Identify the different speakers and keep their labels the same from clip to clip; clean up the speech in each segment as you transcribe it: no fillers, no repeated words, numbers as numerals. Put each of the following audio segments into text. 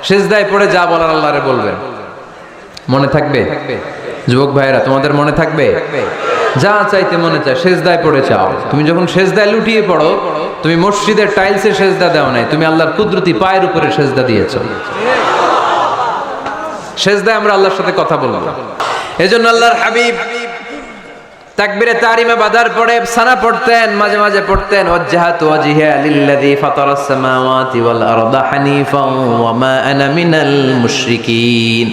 Speaker 1: সিজদায় পড়ে যা বলার আল্লাহরে বলবেন। মনে থাকবে? যুবক ভাইয়েরা, তোমাদের মনে থাকবে? যা চাইতে মনে চায় সিজদায় পড়ে চাও। তুমি যখন সিজদায় লুটিয়ে পড়ো, তুমি মসজিদের টাইলসে সিজদা দাও নাই, তুমি আল্লাহর কুদরতি পায়ের উপরে সিজদা দিয়েছো। সিজদায় আমরা আল্লাহর সাথে কথা বলবো। এজন্য আল্লাহর হাবিব তাকবীরে তাহরিমা বাঁধার পরে সানা পড়তেন, মাঝে মাঝে পড়তেন ওয়াজহাতু ওয়াজহিয়া লিল্লাযী ফাতারাস সামাওয়াতি ওয়াল আরদা হানিফান ওয়া মা আনা মিনাল মুশরিকিন।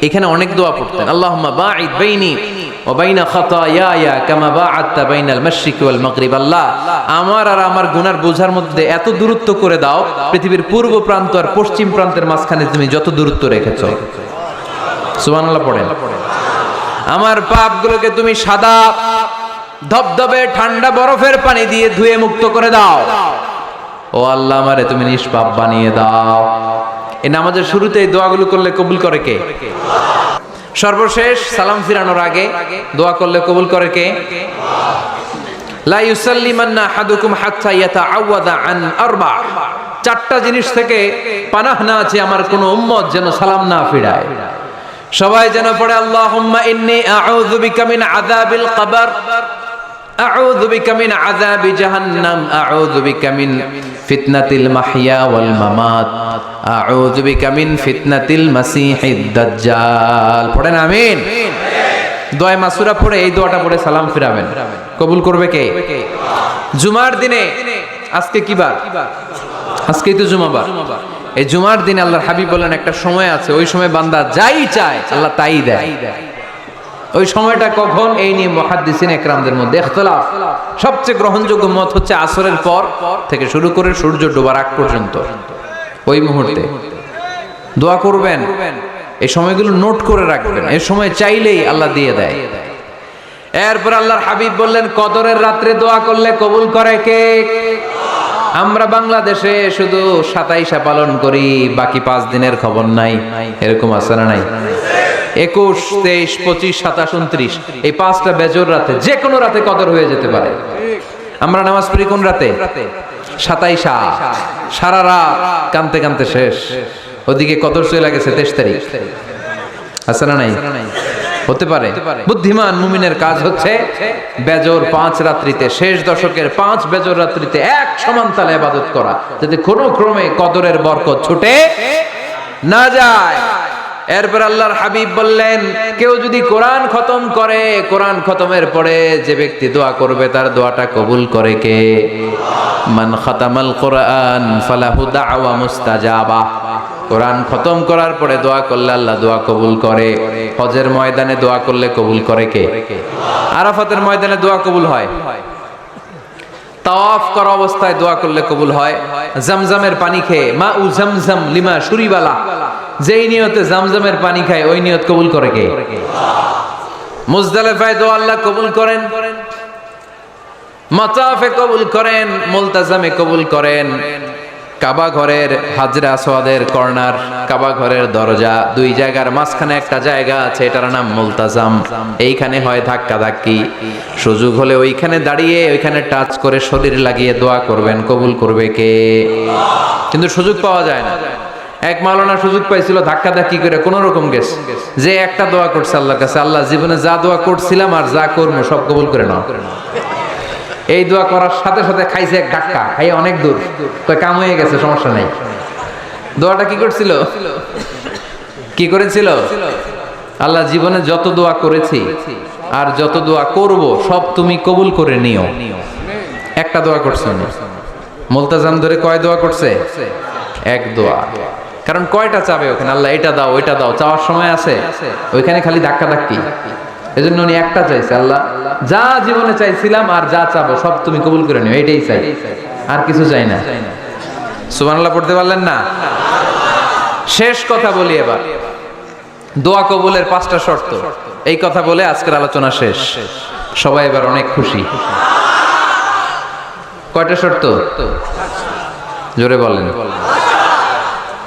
Speaker 1: এখানে অনেক দোয়া পড়তেন। আল্লাহুম্মা বাঈদ বাইনি ওয়া বাইনা খাতায়ায়া কামা বাআদতা বাইনাল মাশরিকি ওয়াল মাগরিব। আল্লাহ, আমার আর আমার গুনার বোঝার মধ্যে এত দূরত্ব করে দাও, পৃথিবীর পূর্ব প্রান্ত আর পশ্চিম প্রান্তের মাঝখানে তুমি যত দূরত্ব রেখেছো। সুবহানাল্লাহ পড়েন। আমার পাপগুলোকে তুমি সাদা ধবধবে ঠান্ডা বরফের পানি দিয়ে ধুয়ে মুক্ত করে দাও। ও আল্লাহ, আমারে তুমি নিষ্পাপ বানিয়ে দাও। এই নামাজের শুরুতে এই দোয়াগুলো করলে কবুল করে কে? সর্বশেষ সালাম ফিরানোর আগে দোয়া করলে কবুল করে কে? লা ইউসাল্লিমান্না আহাদুকুম হাত্তা ইয়াতাআওয়াদা আন আরবা। চারটা জিনিস থেকে পানাহ না আছে আমার কোন উম্মত যেন সালাম না ফিরায়। সবাই যেন পড়ে আল্লাহুম্মা ইন্নী আউযু বিকা মিন আযাবিল কবর, আউযু বিকা মিন আযাবি জাহান্নাম, আউযু বিকা মিন ফিতনাতিল মাহইয়া ওয়াল মামাত, আউযু বিকা মিন ফিতনাতিল মাসিহিদ দাজ্জাল। পড়েন আমিন। দোয়া মাসুরা পড়ে এই দোয়াটা পড়ে সালাম ফিরাবেন। কবুল করবে কে? জুমার দিনে, আজকে কি বার? আজকেই তো জুমাবার। এই জুমার দিন আল্লাহর হাবিব বলেন একটা সময় আছে, ওই সময় বান্দা যাই চায় আল্লাহ তাই দেয়। ওই সময়টা কখন? এই নিয়ে মুহাদ্দিসিন ইকরামদের মধ্যে ইখতিলাফ। সবচেয়ে গ্রহণযোগ্য মত হচ্ছে আসরের পর থেকে শুরু করে সূর্য ডোবার আগ পর্যন্ত। ওই মুহূর্তে দোয়া করবেন, এই সময়গুলো নোট করে রাখবেন। এই সময় চাইলেই আল্লাহ দিয়ে দেয়। এরপর আল্লাহর হাবিব বললেন কদরের রাত্রে দোয়া করলে কবুল করে কে? আমরা বাংলাদেশে শুধু 27 পালন করি, বাকি 5 দিনের খবর নাই। এরকম আছে না নাই? 21, 23, 25, 27, 29 এই 5টা বেজর রাতে, যে কোনো রাতে কদর হয়ে যেতে পারে। আমরা নামাজ পড়ি কোন রাতে? 27। সারা রাত কানতে কানতে শেষ, ওদিকে কদর চলে গেছে 23 তারিখ। আছে না নাই? হতে পারে। বুদ্ধিমান মুমিনের কাজ হচ্ছে বেজর 5 রাত্রিতে, শেষ দশকের 5 বেজর রাত্রিতে এক সমান তালে ইবাদত করা, যাতে কোনো ক্রমে কদরের বরকত ছুটে না যায়। এরপর আল্লাহর হাবিব বললেন কেউ যদি কোরআন খতম করে, কোরআন খতমের পরে যে ব্যক্তি দোয়া করবে তার দোয়াটা কবুল করে কে? মান খাতামাল কোরআন ফালাহু দাওয়া মুস্তাজাবা। কোরআন খতম করার পরে দোয়া করলে আল্লাহ দোয়া কবুল করে। হজের ময়দানে দোয়া করলে কবুল করে কে? আরাফাতের ময়দানে দোয়া কবুল হয়। তাওয়াফ করা অবস্থায় দোয়া করলে কবুল হয়। জামজামের পানি খেয়ে মা উ জামজাম লিমা শুরিবালা, যেই নিয়তে জামজামের পানি খায় ওই নিয়ত কবুল করে কে? মুজদালিফায় দোয়া আল্লাহ কবুল করেন, মাতাফে কবুল করেন, মুলতাজামে কবুল করেন। কাবা ঘরের হাজরা আসওয়াদের কর্নার, কাবা ঘরের দরজা, দুই জায়গার মাঝখানে একটা জায়গা আছে, এটার নাম মুলতাজাম। এইখানে হয় ধাক্কা ধাক্কি। সুযোগ হলে ওইখানে দাঁড়িয়ে ওইখানে টাচ করে শরীর লাগিয়ে দোয়া করবেন, কবুল করবে কে? কিন্তু সুযোগ পাওয়া যায় না। এক মাওলানা সুযোগ পাইছিল ধাক্কা ধাক্কি করে কোন রকম গেছে, যে একটা দোয়া করছে আল্লাহর কাছে, আল্লাহ জীবনে যা দোয়া করছিলাম আর যা করবো সব কবুল করে নাও। এই দোয়া করার সাথে সাথে খাইছে এক ধাক্কা, খাইয়ে অনেক দূর, তো কাম হয়ে গেছে, সমস্যা নেই। দোয়াটা কি করছিল? কি করেছিল? আল্লাহ জীবনে যত দোয়া করেছি আর যত দোয়া করব সব তুমি কবুল করে নিও। একটা দোয়া করছে না। মুলতাজাম ধরে কয় দোয়া করছে? এক দোয়া। কারণ কয়টা চাবে ওখানে? আল্লাহ এটা দাও ওইটা দাও, চাওয়ার সময় আছে? ওইখানে খালি ধাক্কা ধাক্কি। এজন্য উনি একটা চাইছে, আল্লাহ যা জীবনে চাইছিলাম আর যা চাবো সব তুমি কবুল করে নিও, এটাই চাই, আর কিছু চাই না। সুবহানাল্লাহ পড়তে পারলেন না? শেষ কথা বলি এবার, দোয়া কবুলের 5টা শর্ত। এই কথা বলে আজকের আলোচনা শেষ। সবাই এবার অনেক খুশি। কয়টা শর্ত? জোরে বলেন।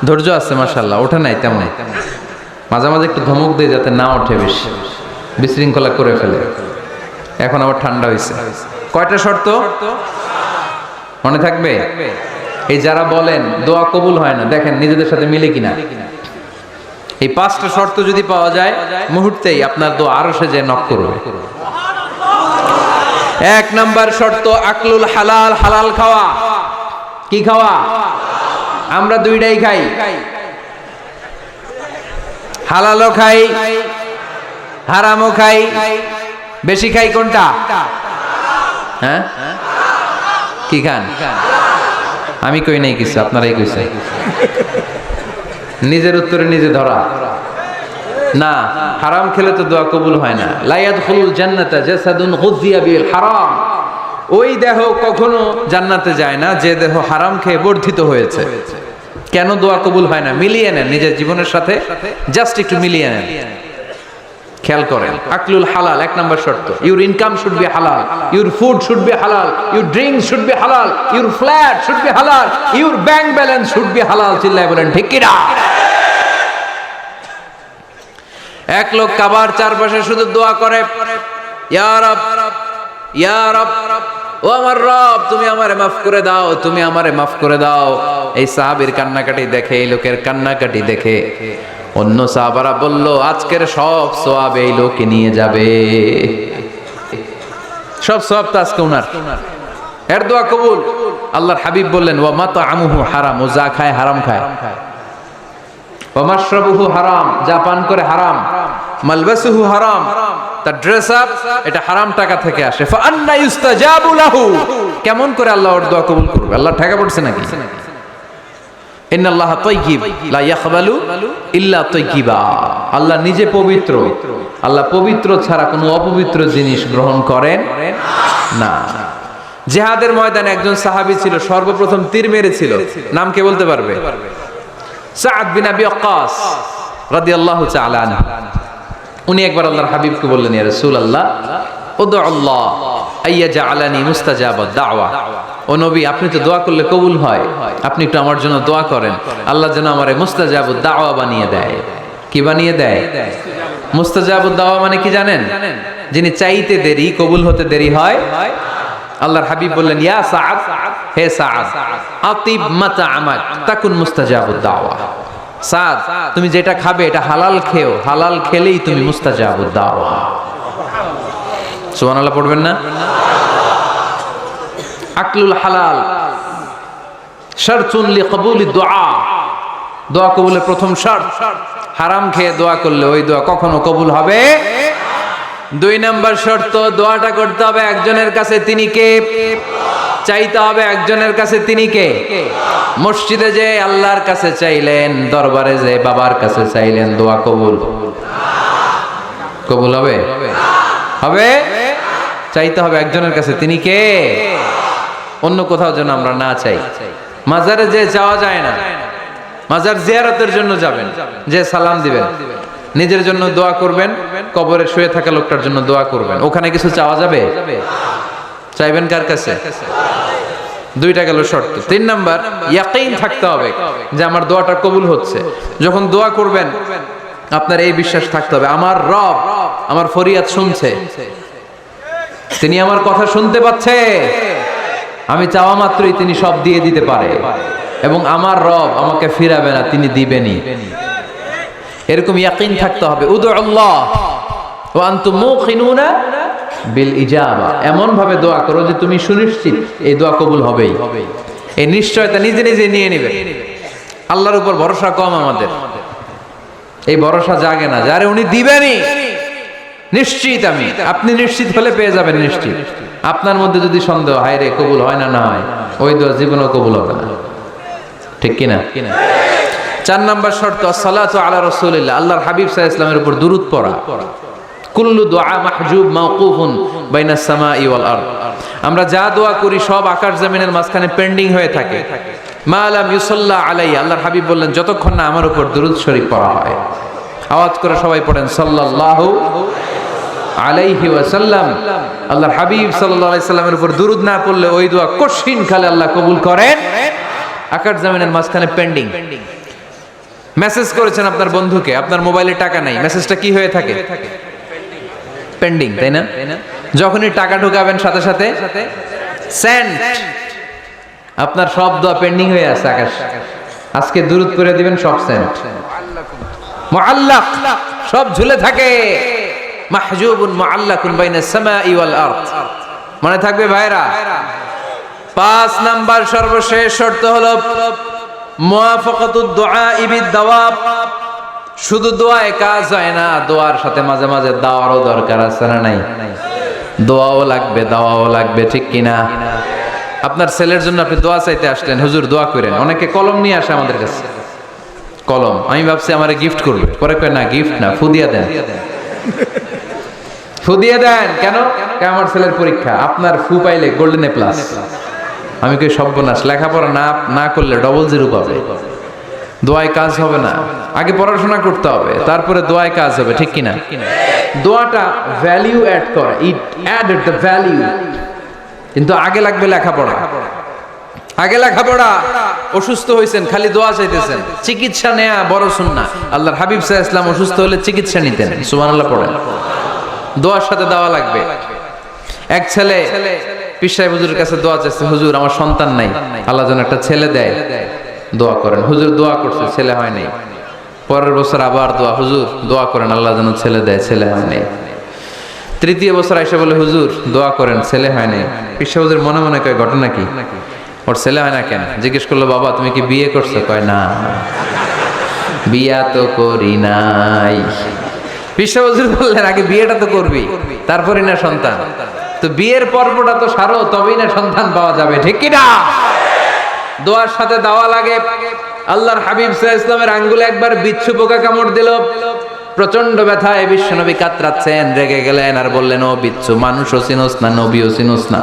Speaker 1: ধৈর্য আছে মাশাআল্লাহ, ওঠে নাই তেমন, মাঝে মাঝে একটু ধমক দেয় যাতে না ওঠে, বেশি বিশৃঙ্খলা করে ফেলে। এখন আবার ঠান্ডা হয়েছে। কয়টা শর্ত মনে থাকবে? এই যারা বলেন দোয়া কবুল হয় না, দেখেন নিজেদের সাথে মিলে কিনা। এই পাঁচটা শর্ত যদি পাওয়া যায় মুহূর্তেই আপনার দোয়া আরশে যে নক করবে। এক নাম্বার শর্ত আকলুল হালাল, হালাল খাওয়া। কি খাওয়া? আমরা দুইটাই খাই, হালালও খাই হারামও খাই। বেশি খাই কোনটা? হ্যাঁ, কি খান? আমি কই নাই কিছু, আপনারাই কইছেন। নিজের উত্তরে নিজে ধরা না। হারাম খেলে তো দোয়া কবুল হয় না। লা ইয়াদখুলুল জান্নাতা জাসাদুন গুযিয়া বিল হারাম। ওই দেহ কখনো জান্নাতে যায় না যে দেহ হারাম খেয়ে বর্ধিত হয়েছে। কেন দোয়া কবুল হয় না? মিলিয়ে নেন নিজের জীবনের সাথে, জাস্ট একটু মিলিয়ে নেন, খেয়াল করেন। আকলুল হালাল এক নাম্বার শর্ত। ইউর ইনকাম শুড বি হালাল, ইউর ফুড শুড বি হালাল, ইউর ড্রিঙ্ক শুড বি হালাল, ইউর ফ্ল্যাট শুড বি হালাল, your bank balance should be হালাল। চিল্লায় বলেন ঠিক কি না? এক লোক কাবার চারপাশে শুধু দোয়া করে, ইয়া রব, ইয়া রব, ও আমার রব, তুমি আমারে মাফ করে দাও, তুমি আমারে মাফ করে দাও। এই সাহাবীর কান্নাকাটি দেখে, এই লোকের কান্নাকাটি দেখে অন্য সাহাবারা বলল, আজকের সব সওয়াব এই লোকে নিয়ে যাবে। সব সওয়াব তো আজকে উনার। এর দোয়া কবুল। আল্লাহর হাবিব বললেন, ওয়া মাতআমুহু হারাম, ও যা খায় হারাম খায়। ওয়া মাশরাবুহু হারাম, যা পান করে হারাম। মালবাসুহু হারাম, তার ড্রেস আপ এটা হারাম টাকা থেকে আসে। ফা আন্না ইউস্তাজাবু লাহু, কেমন করে আল্লাহ ওর দোয়া কবুল করবে? আল্লাহ ঠেকা পড়ছে নাকি? ইন্নাল্লাহা তাইয়্যিব লা ইয়াকবালু ইল্লা তাইয়্যিবা। আল্লাহ নিজে পবিত্র, আল্লাহ পবিত্র ছাড়া কোনো অপবিত্র জিনিস গ্রহণ করেন না। জিহাদের ময়দানে একজন সাহাবী ছিল, সর্বপ্রথম তীর মেরেছিল। নাম কে বলতে পারবে? সাদ বিন আবি ওয়াক্কাস রাদিয়াল্লাহু তাআলা আনহু। উনি একবার আল্লাহর হাবিবকে বললেন, ইয়া রাসূলুল্লাহ, উদু আল্লাহ আইয়াজআলানি মুস্তাজাবাদ দাওয়া। ও নবী, আপনি তো দোয়া করলে কবুল হয়, আপনি একটু আমার জন্য দোয়া করেন, আল্লাহ যেন আমারে মুস্তাজাবুদ দাওয়া বানিয়ে দেয়। কি বানিয়ে দেয়? মুস্তাজাবুদ দাওয়া মানে কি জানেন? যিনি চাইতে দেরি, কবুল হতে দেরি হয়। আল্লাহর হাবিব বললেন, ইয়া সাআদ, হে সাআদ, আতিব মাতআমাক তাকুন মুস্তাজাবুদ দাওয়া। সাদ, তুমি যেটা খাবে এটা হালাল খেও, হালাল খেলেই তুমি মুস্তাজাবুদ দাওয়া। সুবহানাল্লাহ পড়বেন না? আকলুল হালাল শারতুন লিকবুলি দুআ, দোয়া কবুলের প্রথম শর্ত। হারাম খেয়ে দোয়া করলে ওই দোয়া কখনো কবুল হবে। দুই নাম্বার শর্ত, দোয়াটা করতে হবে একজনের কাছে, তিনি কে? চাইতে হবে একজনের কাছে, তিনি কে? মসজিদে যে আল্লাহর কাছে চাইলেন, দরবারে যে বাবার কাছে চাইলেন, দোয়া কবুল কবুল হবে? হবে। চাইতে হবে একজনের কাছে, তিনি কে? অন্য কোথাও যেন আমরা না চাই। মাজারে যে যাওয়া যায় না, মাজার জিয়ারতের জন্য যাবেন, যে সালাম দিবেন, নিজের জন্য দোয়া করবেন, কবরে শুয়ে থাকা লোকটার জন্য দোয়া করবেন। ওখানে কিছু চাওয়া যাবে? চাইবেন কার কাছে? দুইটা গেল শর্ত। তিন নাম্বার, ইয়াকিন থাকতে হবে যে আমার দোয়াটা কবুল হচ্ছে। যখন দোয়া করবেন আপনার এই বিশ্বাস থাকতে হবে, আমার রব আমার ফরিয়াদ শুনছে, তিনি আমার কথা শুনতে পাচ্ছে, আমি চাওয়া মাত্রই তিনি সব দিয়ে দিতে পারে, এবং আমার রব আমাকে ফিরাবে না, তিনি দিবেনই। এরকম ইয়াকিন থাকতে হবে। উদু আল্লাহ ওয়া আনতুম মুকিনুনা বিল ইজাবা, এমন ভাবে দোয়া করো যে তুমি সুনিশ্চিত এই দোয়া কবুল হবেই। এই নিশ্চয়তা নিজে নিজে নিয়ে নেবে। আল্লাহর উপর ভরসা কম আমাদের, এই ভরসা জাগে না যারে উনি দিবেনই নিশ্চিত। আমি আপনি নিশ্চিত হলে পেয়ে যাবেন নিশ্চিত। আপনার মধ্যে যদি সন্দেহ, হায় রে কবুল হয় না, না হয়, ওই দোয়া জীবনেও কবুল হবে না। ঠিক কিনা? চার নাম্বার শর্ত, আসসালাতু আলা রাসূলিল্লাহ, আল্লাহর হাবিব সাল্লাল্লাহু আলাইহি ওয়াসাল্লামের উপর দুরূদ পড়া। কুল্লু দুআ মাহজুব মাওকুফুন বাইনাস সামাই ওয়াল আরদ, আমরা যা দোয়া করি সব আকাশ জমিনের মাঝখানে পেন্ডিং হয়ে থাকে। মা লাম ইউসাল্লা আলাইহি, আল্লাহর হাবিব বললেন যতক্ষণ না আমার উপর দুরূদ শরীফ পড়া হয়। আওয়াজ করে সবাই পড়েন সাল্লাল্লাহু আলাইহি ওয়াসাল্লাম। আল্লাহর হাবিব সাল্লাল্লাহু আলাইহি সাল্লামের উপর দুরূদ না পড়লে ওই দোয়া কঠিন খালে আল্লাহ কবুল করেন, আকাশ জমিনের মাঝখানে পেন্ডিং। মেসেজ করেছেন আপনার বন্ধুকে, আপনার মোবাইলে টাকা নাই, মেসেজটা কি হয়ে থাকে? পেন্ডিং, তাই না? যখনই টাকা ঢুকাবেন সাথে সাথে সেন্ড, আপনার সব দোয়া পেন্ডিং হয়ে আছে আকাশ। আজকে দুরূদ করে দিবেন, সব সেন্ড। মুআল্লাক, সব ঝুলে থাকে। মাহজুবুন মুআল্লাকুন বাইনাস সামাই ওয়াল আরদ। মনে থাকবে ভাইরা? 5 নাম্বার সর্বশেষ শর্ত হলো মুওয়াফাকাতুদ দুআ বিদ দাওয়াব। শুধু দোয়ায় কাজ হয় না, দোয়ার সাথে মাঝে মাঝে দাওয়ারও দরকার আছে না নাই? দোয়াও লাগবে, দাওয়াও লাগবে, ঠিক কিনা? আপনার ছেলের জন্য আপনি দোয়া চাইতে আসলেন, হুজুর দোয়া করেন। অনেকে কলম নিয়ে আসে আমাদের কাছে, কলম। আমি ভাবছি আমারে গিফট করবে, পরে কয় না, গিফট না, ফু দিয়া দেন। ফু দিয়ে দেন কেন? আমার ছেলের পরীক্ষা, আপনার ফু পাইলে গোল্ডেন এ প্লাস। আমি কই সর্বনাশ, লেখাপড়া না করলে ডবল 0 পাবে। দোয়ায় কাজ হবে না, আগে পড়াশোনা করতে হবে, তারপরে দোয়ায় কাজ হবে, ঠিক কিনা? দোয়াটা ভ্যালিউ অ্যাড করে, ইট অ্যাডেড দ্য ভ্যালিউ। কিন্তু আগে লাগবে লেখাপড়া, আগে লেখাপড়া। অসুস্থ হয়েছেন, খালি দোয়া চাইতেছেন। চিকিৎসা নেয়া বড় সুন্নাহ। আল্লাহর হাবিব সাল্লাল্লাহু আলাইহি ওয়াসাল্লাম অসুস্থ হলে চিকিৎসা নিতেন। সুবহানাল্লাহ পড়েন। দোয়ার সাথে দাওয়া লাগবে। এক ছেলে পীর সাহেব হুজুরের কাছে দোয়া চাইছে, হুজুর আমার সন্তান নাই, আল্লাহ যেন একটা ছেলে দেয়, দোয়া করেন। হুজুর দোয়া করছে, ছেলে হয় নাই। পরের বছর আবার দোয়া, হুজুর দোয়া করেন আল্লাহ যেন ছেলে দেয়, ছেলে হয় নাই। তৃতীয় বছর আইসা বলে, হুজুর দোয়া করেন, ছেলে হয় নাই। পীর সাহেব হুজুর মনে মনে কয়, ঘটনা কি? ওর ছেলে হয় না কেন? জিজ্ঞেস করলো, বাবা তুমি কি বিয়ে করছো? কয় না, বিয়া তো করি নাই। পীর সাহেব হুজুর বললেন, আগে বিয়েটা তো করবি, তারপরই না সন্তান। তো বিয়ের পর্বটা তো সারো, তবেই না সন্তান পাওয়া যাবে, ঠিক কি না? দোয়ার সাথে দাওয়া লাগে। আল্লাহর হাবিব সাল্লাল্লাহু আলাইহি ওয়াসাল্লামের আঙ্গুলে একবার বিচ্ছু পোকা কামড় দিল। প্রচন্ড ব্যথায় বিশ্বনবী কাতরাচ্ছেন, রেগে গেলেন আর বললেন, ও বিচ্ছু, মানুষও চিনোস না, নবীও চিনোস না,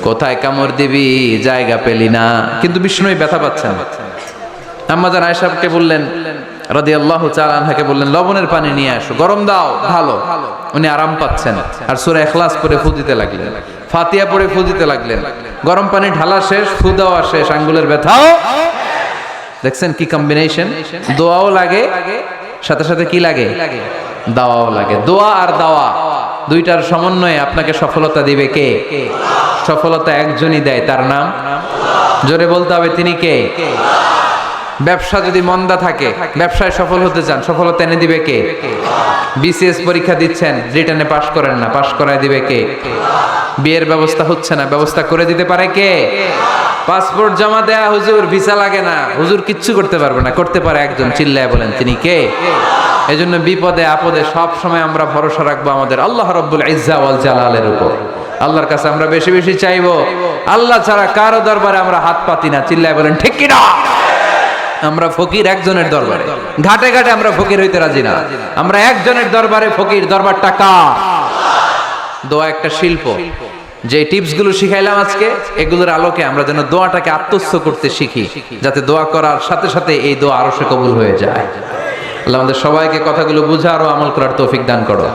Speaker 1: কোথায় কামড় দিবি, জায়গা পেলি না। কিন্তু বিশ্বনবী ব্যথা পাচ্ছেন। আম্মা জান আয়েশাকে বললেন রাদিয়াল্লাহু তাআলা আনহাকে বললেন, লবণের পানি নিয়ে আসো, গরম দাও, ভালো। উনি আরাম পাচ্ছেন আর সূরা ইখলাস পড়ে ফু দিতে লাগলেন, ফাতিহা পড়ে ফু দিতে লাগলেন। গরম পানি ঢালা শেষ, ফু দেওয়া শেষ, আঙ্গুলের ব্যথাও। দেখছেন কি কম্বিনেশন? দোয়াও লাগে, সাথে সাথে কি লাগে? দাওয়াও লাগে। দোয়া আর দাওয়া দুইটার সমন্বয়ে আপনাকে সফলতা দিবে কে? সফলতা একজনই দেয়, তার নাম জোরে বলতে হবে, তিনি কে? ব্যবসা যদি মন্দা থাকে, ব্যবসায় সফল হতে চান, সফলতা এনে দিবে কে? বিসিএস পরীক্ষা দিচ্ছেন, রিটেনে পাশ করেন না, পাশ করায় দিবে কে? বিয়ের ব্যবস্থা হচ্ছে না, ব্যবস্থা করে দিতে পারে কে? পাসপোর্ট জমা দেয়া, হুজুর ভিসা লাগে না, হুজুর কিচ্ছু করতে পারবে না, করতে পারে একজন, চিল্লায় বলেন তিনি কে? এজন্য বিপদে আপদে সব সময় আমরা ভরসা রাখবো আমাদের আল্লাহ রাব্বুল ইজ্জা ওয়াল জালালের উপর। আল্লাহর কাছে আমরা বেশি বেশি চাইবো। আল্লাহ ছাড়া কারো দরবারে আমরা হাত পাতি না, চিল্লায় বলেন ঠিক কি না? আমরা ফকির একজনের দরবারে, ঘাটে ঘাটে আমরা ফকির হইতে রাজি না, আমরা একজনের দরবারে ফকির। দরবারটা কার? দোয়া একটা শিল্প। যে টিপস গুলো শিখাইলাম আজকে, এগুলোর আলোকে আমরা যেন দোয়াটাকে আত্মস্থ করতে শিখি, যাতে দোয়া করার সাথে সাথে এই দোয়া আরো সে কবুল হয়ে যায়। আল্লাহ আমাদের সবাইকে কথাগুলো বুঝার ও আমল করার তৌফিক দান করো।